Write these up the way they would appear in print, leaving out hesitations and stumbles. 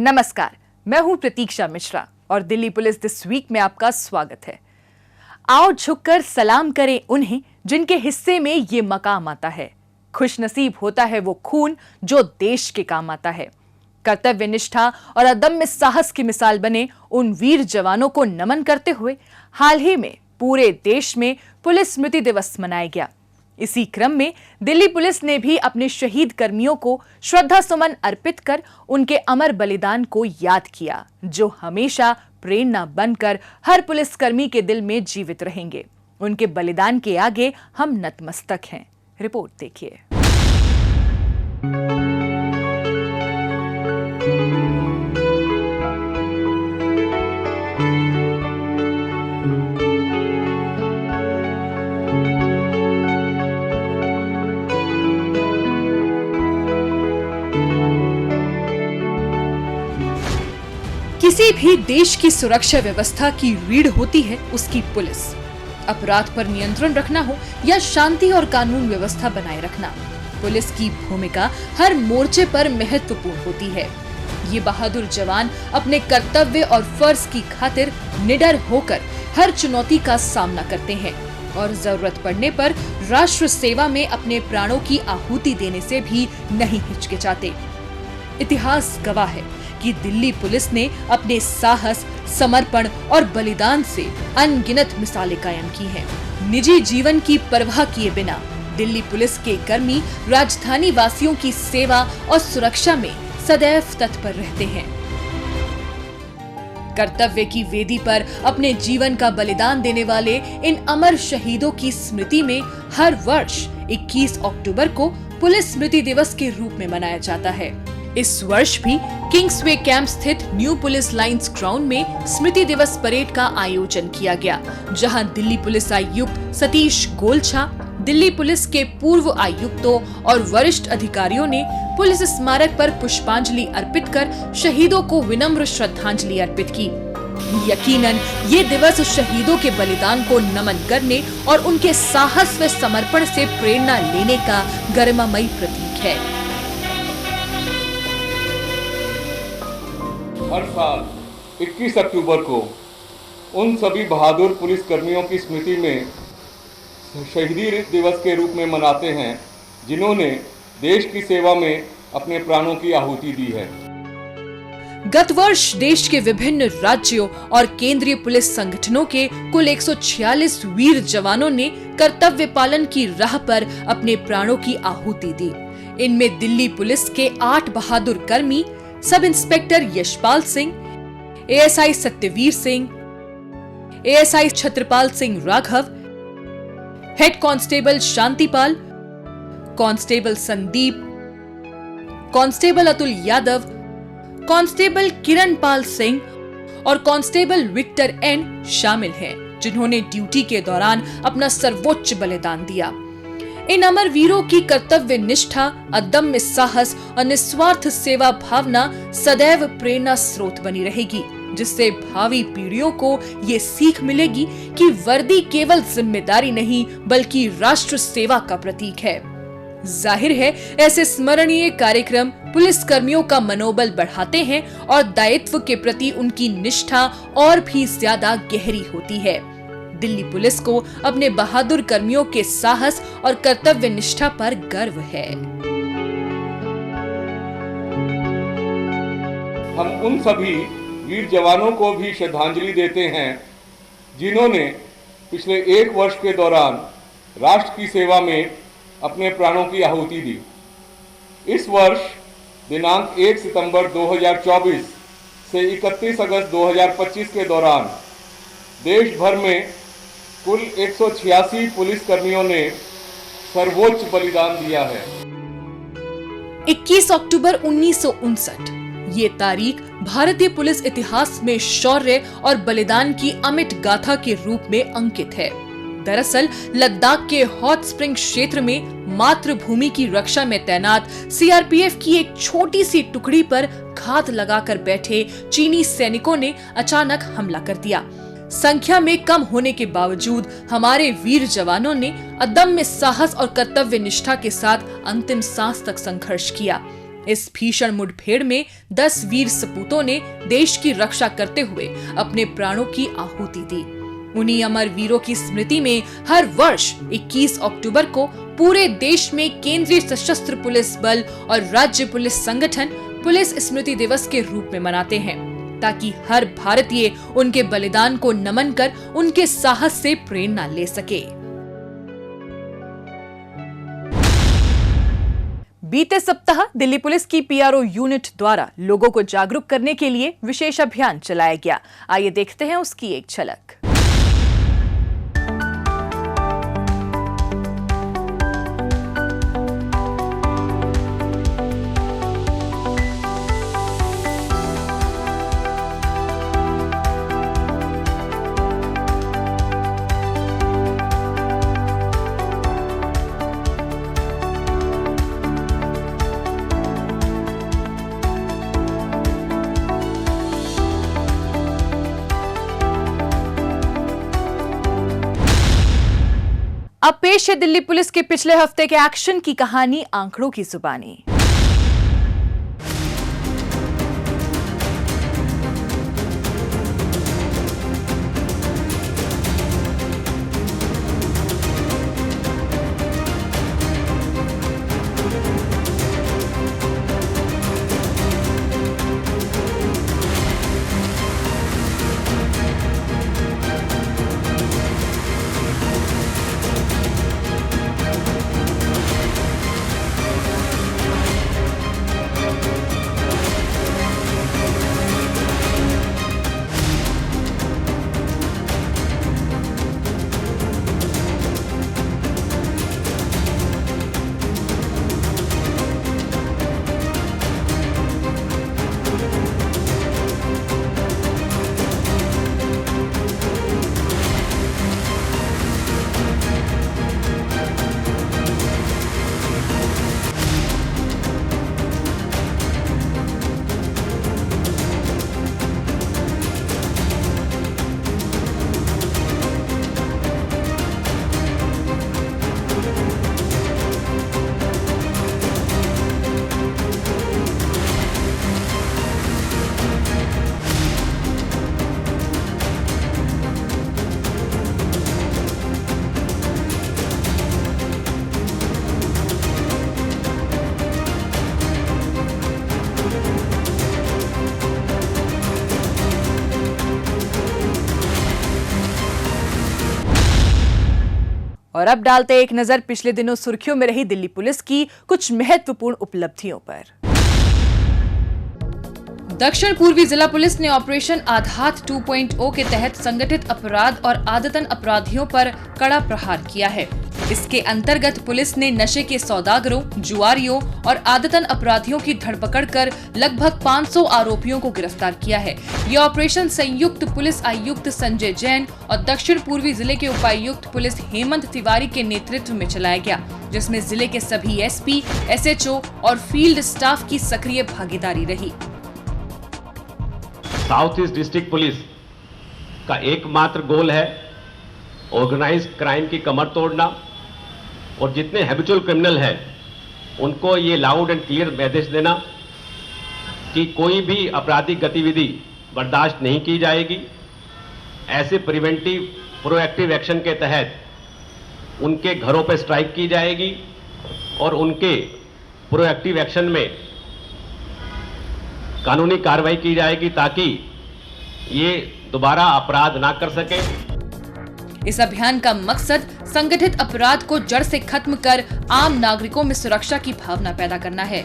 नमस्कार, मैं हूं प्रतीक्षा मिश्रा और दिल्ली पुलिस दिस वीक में आपका स्वागत है। आओ झुककर सलाम करें उन्हें जिनके हिस्से में ये मकाम आता है। खुशनसीब होता है वो खून जो देश के काम आता है। कर्तव्य निष्ठा और अदम्य साहस की मिसाल बने उन वीर जवानों को नमन करते हुए हाल ही में पूरे देश में पुलिस स्मृति दिवस मनाया गया। इसी क्रम में दिल्ली पुलिस ने भी अपने शहीद कर्मियों को श्रद्धा सुमन अर्पित कर उनके अमर बलिदान को याद किया, जो हमेशा प्रेरणा बनकर हर पुलिसकर्मी के दिल में जीवित रहेंगे। उनके बलिदान के आगे हम नतमस्तक हैं। रिपोर्ट देखिए। किसी भी देश की सुरक्षा व्यवस्था की रीढ़ होती है उसकी पुलिस। अपराध पर नियंत्रण रखना हो या शांति और कानून व्यवस्था बनाए रखना, पुलिस की भूमिका हर मोर्चे पर महत्वपूर्ण होती है। ये बहादुर जवान अपने कर्तव्य और फर्ज की खातिर निडर होकर हर चुनौती का सामना करते हैं और जरूरत पड़ने पर राष्ट्र सेवा में अपने प्राणों की आहुति देने से भी नहीं हिचकिचाते। इतिहास गवाह है कि दिल्ली पुलिस ने अपने साहस, समर्पण और बलिदान से अनगिनत मिसालें कायम की हैं। निजी जीवन की परवाह किए बिना दिल्ली पुलिस के कर्मी राजधानी वासियों की सेवा और सुरक्षा में सदैव तत्पर रहते हैं। कर्तव्य की वेदी पर अपने जीवन का बलिदान देने वाले इन अमर शहीदों की स्मृति में हर वर्ष 21 अक्टूबर को पुलिस स्मृति दिवस के रूप में मनाया जाता है। इस वर्ष भी किंग्सवे कैंप स्थित न्यू पुलिस लाइंस ग्राउंड में स्मृति दिवस परेड का आयोजन किया गया, जहां दिल्ली पुलिस आयुक्त सतीश गोलछा, दिल्ली पुलिस के पूर्व आयुक्तों और वरिष्ठ अधिकारियों ने पुलिस स्मारक पर पुष्पांजलि अर्पित कर शहीदों को विनम्र श्रद्धांजलि अर्पित की। यकीनन ये दिवस शहीदों के बलिदान को नमन करने और उनके साहस व समर्पण से प्रेरणा लेने का गरिमामयी प्रतीक है। हर साल 21 अक्टूबर को उन सभी बहादुर पुलिस कर्मियों की स्मृति में शहीदी दिवस के रूप में मनाते हैं जिन्होंने देश की सेवा में अपने प्राणों की आहुति दी है। गत वर्ष देश के विभिन्न राज्यों और केंद्रीय पुलिस संगठनों के कुल 146 वीर जवानों ने कर्तव्य पालन की राह पर अपने प्राणों की आहुति दी। इनमें दिल्ली पुलिस के 8 बहादुर कर्मी sub inspector Yashpal Singh, ASI Satyavir Singh, ASI Chhatrapal Singh Raghav, head constable शांतिपाल, constable Sandeep, constable Atul Yadav, constable Kiranpal Singh और कांस्टेबल विक्टर एन शामिल हैं, जिन्होंने ड्यूटी के दौरान अपना सर्वोच्च बलिदान दिया। इन अमर वीरों की कर्तव्य निष्ठा, अदम्य साहस और निस्वार्थ सेवा भावना सदैव प्रेरणा स्रोत बनी रहेगी, जिससे भावी पीढ़ियों को ये सीख मिलेगी कि वर्दी केवल जिम्मेदारी नहीं बल्कि राष्ट्र सेवा का प्रतीक है। जाहिर है ऐसे स्मरणीय कार्यक्रम पुलिस कर्मियों का मनोबल बढ़ाते हैं और दायित्व के प्रति उनकी निष्ठा और भी ज्यादा गहरी होती है। दिल्ली पुलिस को अपने बहादुर कर्मियों के साहस और कर्तव्य निष्ठा पर गर्व है। हम उन सभी वीर जवानों को भी श्रद्धांजलि देते हैं जिन्होंने पिछले 1 वर्ष के दौरान राष्ट्र की सेवा में अपने प्राणों की आहुति दी। इस वर्ष दिनांक 1 सितंबर 2024 से 31 अगस्त 2025 के दौरान देश भर में कुल 186 पुलिस कर्मियों ने सर्वोच्च बलिदान दिया है। 21 अक्टूबर 1959 ये तारीख भारतीय पुलिस इतिहास में शौर्य और बलिदान की अमिट गाथा के रूप में अंकित है। दरअसल लद्दाख के हॉट स्प्रिंग क्षेत्र में मातृभूमि की रक्षा में तैनात सीआरपीएफ की एक छोटी सी टुकड़ी पर घात लगाकर बैठे चीनी सैनिकों ने अचानक हमला कर दिया। संख्या में कम होने के बावजूद हमारे वीर जवानों ने अदम्य साहस और कर्तव्य निष्ठा के साथ अंतिम सांस तक संघर्ष किया। इस भीषण मुठभेड़ में 10 वीर सपूतों ने देश की रक्षा करते हुए अपने प्राणों की आहुति दी। उन्हीं अमर वीरों की स्मृति में हर वर्ष 21 अक्टूबर को पूरे देश में केंद्रीय सशस्त्र पुलिस बल और राज्य पुलिस संगठन पुलिस स्मृति दिवस के रूप में मनाते हैं, ताकि हर भारतीय उनके बलिदान को नमन कर उनके साहस से प्रेरणा ले सके। बीते सप्ताह दिल्ली पुलिस की पीआरओ यूनिट द्वारा लोगों को जागरूक करने के लिए विशेष अभियान चलाया गया। आइए देखते हैं उसकी एक झलक। अब पेश है दिल्ली पुलिस के पिछले हफ्ते के एक्शन की कहानी आंकड़ों की जुबानी। और अब डालते एक नजर पिछले दिनों सुर्खियों में रही दिल्ली पुलिस की कुछ महत्वपूर्ण उपलब्धियों पर। दक्षिण पूर्वी जिला पुलिस ने ऑपरेशन आधात 2.0 के तहत संगठित अपराध और आदतन अपराधियों पर कड़ा प्रहार किया है। इसके अंतर्गत पुलिस ने नशे के सौदागरों, जुआरियों और आदतन अपराधियों की धरपकड़ कर लगभग 500 आरोपियों को गिरफ्तार किया है। यह ऑपरेशन संयुक्त पुलिस आयुक्त संजय जैन और दक्षिण पूर्वी जिले के उपायुक्त पुलिस हेमंत तिवारी के नेतृत्व में चलाया गया, जिसमें जिले के सभी एसपी, एसएचओ और फील्ड स्टाफ की सक्रिय भागीदारी रही। साउथ ईस्ट डिस्ट्रिक्ट पुलिस का एकमात्र गोल है ऑर्गेनाइज्ड क्राइम की कमर तोड़ना, और जितने हैबिचुअल क्रिमिनल हैं उनको ये लाउड एंड क्लियर मैसेज देना कि कोई भी आपराधिक गतिविधि बर्दाश्त नहीं की जाएगी। ऐसे प्रिवेंटिव प्रोएक्टिव एक्शन के तहत उनके घरों पर स्ट्राइक की जाएगी और उनके प्रोएक्टिव एक्शन में कानूनी कार्रवाई की जाएगी ताकि ये दोबारा अपराध ना कर सके। इस अभियान का मकसद संगठित अपराध को जड़ से खत्म कर आम नागरिकों में सुरक्षा की भावना पैदा करना है।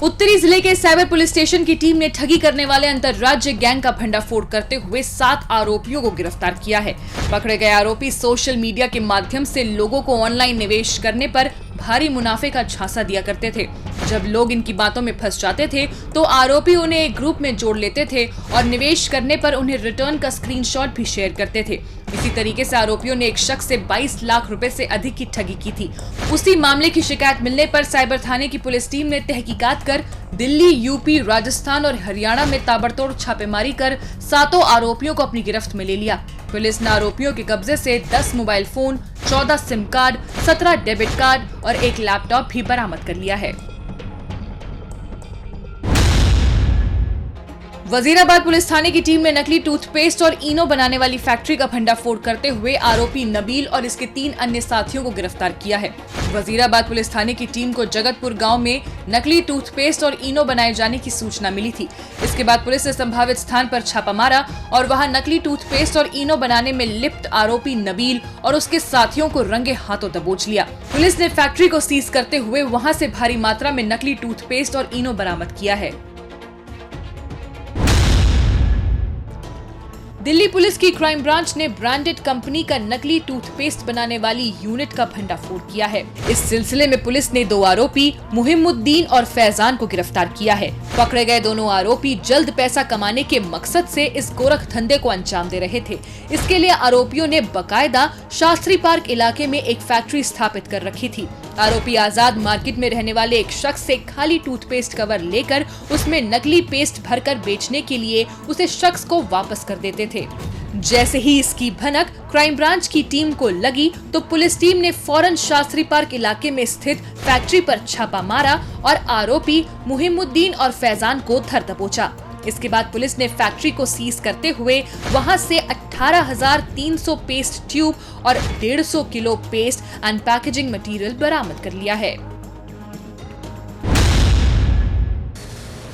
उत्तरी जिले के साइबर पुलिस स्टेशन की टीम ने ठगी करने वाले अंतर्राज्य गैंग का भंडाफोड़ करते हुए 7 आरोपियों को गिरफ्तार किया है। पकड़े गए आरोपी सोशल मीडिया के माध्यम से लोगों को ऑनलाइन निवेश करने पर भारी मुनाफे का झांसा दिया करते थे। जब लोग इनकी बातों में फंस जाते थे तो आरोपी उन्हें एक ग्रुप में जोड़ लेते थे और निवेश करने पर उन्हें रिटर्न का स्क्रीनशॉट भी शेयर करते थे। इसी तरीके से आरोपियों ने एक शख्स से 22 लाख रुपए से अधिक की ठगी की थी। उसी मामले की शिकायत मिलने पर साइबर थाने की पुलिस टीम ने तहकीकात कर दिल्ली, यूपी, राजस्थान और हरियाणा में ताबड़तोड़ छापेमारी कर 7 आरोपियों को अपनी गिरफ्त में ले लिया। पुलिस ने आरोपियों के कब्जे से 10 mobile phone, 14 SIM card, 17 debit card और एक लैपटॉप भी बरामद कर लिया है। वजीराबाद पुलिस थाने की टीम ने नकली टूथपेस्ट और इनो बनाने वाली फैक्ट्री का भंडाफोड़ करते हुए आरोपी नबील और इसके 3 अन्य साथियों को गिरफ्तार किया है। वजीराबाद पुलिस थाने की टीम को जगतपुर गांव में नकली टूथपेस्ट और इनो बनाए जाने की सूचना मिली थी। इसके बाद पुलिस ने संभावित स्थान पर छापा मारा और वहां नकली टूथपेस्ट और इनो बनाने में लिप्त आरोपी नबील और उसके साथियों को रंगे हाथों दबोच लिया। पुलिस ने फैक्ट्री को सीज करते हुए वहां से भारी मात्रा में नकली टूथपेस्ट और इनो बरामद किया है। दिल्ली पुलिस की क्राइम ब्रांच ने ब्रांडेड कंपनी का नकली टूथपेस्ट बनाने वाली यूनिट का भंडाफोड़ किया है। इस सिलसिले में पुलिस ने 2 आरोपी मुहिमुद्दीन और फैजान को गिरफ्तार किया है। पकड़े गए दोनों आरोपी जल्द पैसा कमाने के मकसद से इस गोरख धंधे को अंजाम दे रहे थे। इसके लिए आरोपियों ने बकायदा शास्त्री पार्क इलाके में एक फैक्ट्री स्थापित कर रखी थी। आरोपी आजाद मार्केट में रहने वाले एक शख्स से खाली टूथपेस्ट कवर लेकर उसमें नकली पेस्ट भरकर बेचने के लिए उसे शख्स को वापस कर देते थे। जैसे ही इसकी भनक क्राइम ब्रांच की टीम को लगी तो पुलिस टीम ने फौरन शास्त्री पार्क इलाके में स्थित फैक्ट्री पर छापा मारा और आरोपी मुहिमुद्दीन और फैजान को धर दबोचा। इसके बाद पुलिस ने फैक्ट्री को सीज करते हुए वहां से 18,300 पेस्ट ट्यूब और 150 kilo paste and packaging material बरामद कर लिया है।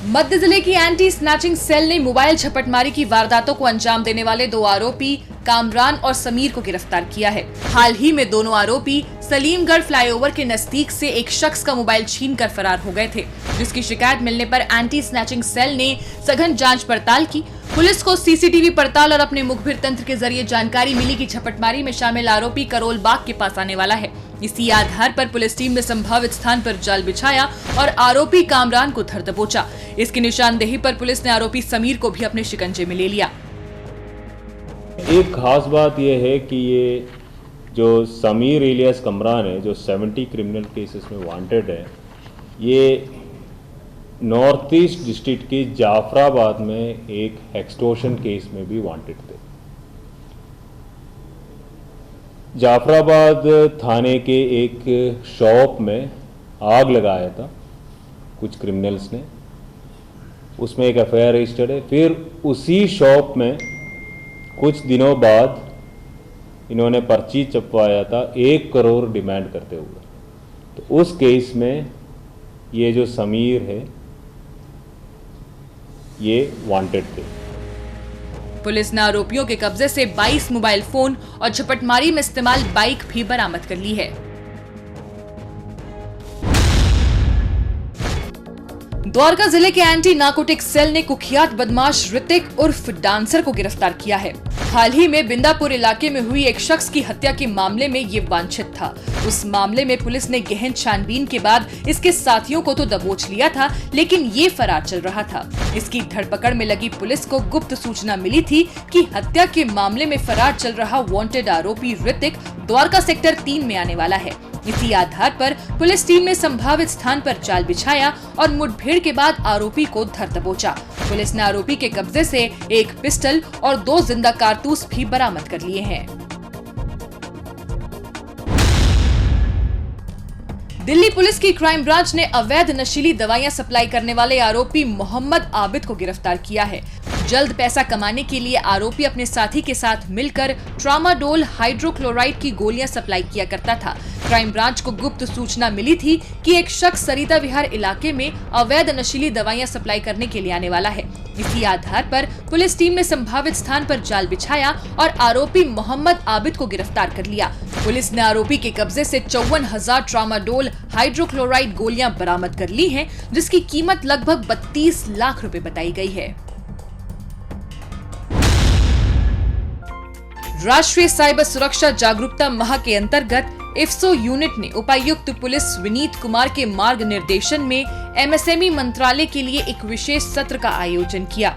मध्य जिले की एंटी स्नैचिंग सेल ने मोबाइल झपटमारी की वारदातों को अंजाम देने वाले 2 आरोपी कामरान और समीर को गिरफ्तार किया है। हाल ही में दोनों आरोपी सलीमगढ़ फ्लाईओवर के नजदीक से एक शख्स का मोबाइल छीनकर फरार हो गए थे, जिसकी शिकायत मिलने पर एंटी स्नैचिंग सेल ने सघन जांच पड़ताल की। पुलिस को सीसीटीवी पड़ताल और अपने मुखबिर तंत्र के जरिए जानकारी मिली कि झपटमारी में शामिल आरोपी करोल बाग के पास आने वाला है। इसी आधार पर पुलिस टीम ने संभावित स्थान पर जाल बिछाया और आरोपी कामरान को धर दबोचा। इसकी निशानदेही पर पुलिस ने आरोपी समीर को भी अपने शिकंजे में ले लिया। एक खास बात यह है कि ये जो समीर इलियास कमरान है, जो 70 क्रिमिनल केसेस में वांटेड है, ये नॉर्थ ईस्ट डिस्ट्रिक्ट की जाफराबाद में एक एक्सटॉर्शन केस में भी वांटेड थे। जाफराबाद थाने के एक शॉप में आग लगाया था कुछ क्रिमिनल्स ने, उसमें एक एफआईआर रजिस्टर्ड है। फिर उसी शॉप में कुछ दिनों बाद इन्होंने पर्ची छपवाया था 1 करोड़ डिमांड करते हुए। तो उस केस में ये जो समीर है ये वांटेड थे। पुलिस ने आरोपियों के कब्जे से 22 मोबाइल फोन और झपटमारी में इस्तेमाल बाइक भी बरामद कर ली है। द्वारका जिले के एंटी नार्कोटिक सेल ने कुख्यात बदमाश ऋतिक उर्फ डांसर को गिरफ्तार किया है। हाल ही में बिंदापुर इलाके में हुई एक शख्स की हत्या के मामले में ये वांछित था। उस मामले में पुलिस ने गहन छानबीन के बाद इसके साथियों को तो दबोच लिया था, लेकिन ये फरार चल रहा था। इसकी धरपकड़ में लगी पुलिस को गुप्त सूचना मिली थी कि हत्या के मामले में फरार चल रहा वांटेड आरोपी ऋतिक द्वारका सेक्टर 3 में आने वाला है। इसी आधार पर पुलिस टीम ने संभावित स्थान पर जाल बिछाया और मुठभेड़ के बाद आरोपी को धर दबोचा। पुलिस ने आरोपी के कब्जे से एक पिस्टल और 2 जिंदा कारतूस भी बरामद कर लिए हैं। दिल्ली पुलिस की क्राइम ब्रांच ने अवैध नशीली दवाइयां सप्लाई करने वाले आरोपी मोहम्मद आबिद को गिरफ्तार किया है। जल्द पैसा कमाने के लिए आरोपी अपने साथी के साथ मिलकर ट्रामाडोल हाइड्रोक्लोराइड की गोलियां सप्लाई किया करता था। क्राइम ब्रांच को गुप्त सूचना मिली थी कि एक शख्स सरिता विहार इलाके में अवैध नशीली दवाइयां सप्लाई करने के लिए आने वाला है। इसी आधार पर पुलिस टीम ने संभावित स्थान पर जाल बिछाया और आरोपी मोहम्मद आबिद को गिरफ्तार कर लिया। पुलिस ने आरोपी के कब्जे से 54,000 ट्रामाडोल हाइड्रोक्लोराइड गोलियां बरामद कर ली हैं, जिसकी कीमत लगभग 32 लाख रुपए बताई गई है। राष्ट्रीय साइबर सुरक्षा जागरूकता माह के अंतर्गत इफ्सो यूनिट ने उपायुक्त पुलिस विनीत कुमार के मार्ग निर्देशन में एमएसएमई मंत्रालय के लिए एक विशेष सत्र का आयोजन किया।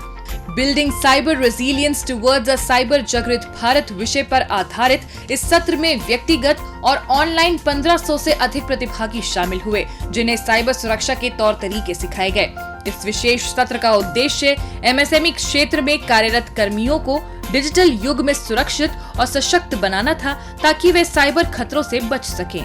Building cyber resilience towards a cyber जागृत भारत विषय पर आधारित इस सत्र में व्यक्तिगत और ऑनलाइन 1500 से अधिक प्रतिभागी शामिल हुए, जिन्हें साइबर सुरक्षा के तौर तरीके सिखाए गए। इस विशेष सत्र का उद्देश्य एमएसएमई क्षेत्र में कार्यरत कर्मियों को डिजिटल युग में सुरक्षित और सशक्त बनाना था, ताकि वे साइबर खतरों से बच सकें।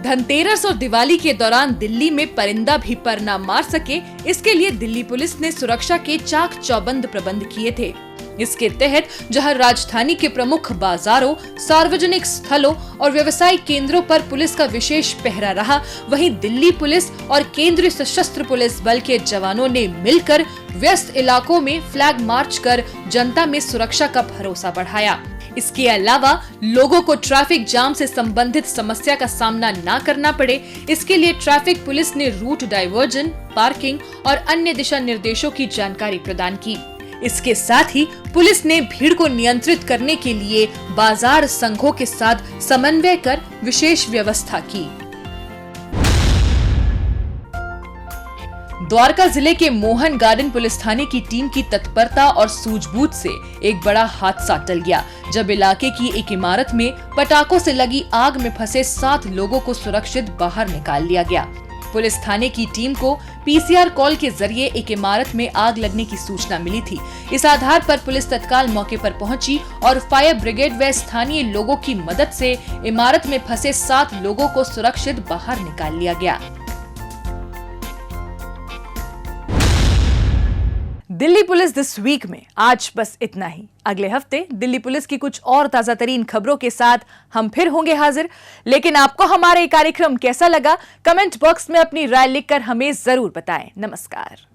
धनतेरस और दिवाली के दौरान दिल्ली में परिंदा भी पर न मार सके, इसके लिए दिल्ली पुलिस ने सुरक्षा के चाक चौबंद प्रबंध किए थे। इसके तहत जहां राजधानी के प्रमुख बाजारों, सार्वजनिक स्थलों और व्यवसायिक केंद्रों पर पुलिस का विशेष पहरा रहा, वहीं दिल्ली पुलिस और केंद्रीय सशस्त्र पुलिस बल के जवानों ने मिलकर व्यस्त इलाकों में फ्लैग मार्च कर जनता में सुरक्षा का भरोसा बढ़ाया। इसके अलावा लोगों को ट्रैफिक जाम से संबंधित समस्या का सामना न करना पड़े, इसके लिए ट्रैफिक पुलिस ने रूट डायवर्जन, पार्किंग और अन्य दिशा निर्देशों की जानकारी प्रदान की। इसके साथ ही पुलिस ने भीड़ को नियंत्रित करने के लिए बाजार संघों के साथ समन्वय कर विशेष व्यवस्था की। द्वारका जिले के मोहन गार्डन पुलिस थाने की टीम की तत्परता और सूझबूझ से एक बड़ा हादसा टल गया, जब इलाके की एक इमारत में पटाखों से लगी आग में फंसे 7 लोगों को सुरक्षित बाहर निकाल लिया गया। पुलिस थाने की टीम को पीसीआर कॉल के जरिए एक इमारत में आग लगने की सूचना मिली थी। इस आधार पर पुलिस तत्काल मौके पर पहुंची और फायर ब्रिगेड व स्थानीय लोगों की मदद से इमारत में फंसे 7 लोगों को सुरक्षित बाहर निकाल लिया गया। दिल्ली पुलिस दिस वीक में आज बस इतना ही। अगले हफ्ते दिल्ली पुलिस की कुछ और ताजा तरीन खबरों के साथ हम फिर होंगे हाजिर। लेकिन आपको हमारा ये कार्यक्रम कैसा लगा, कमेंट बॉक्स में अपनी राय लिखकर हमें जरूर बताएं। नमस्कार।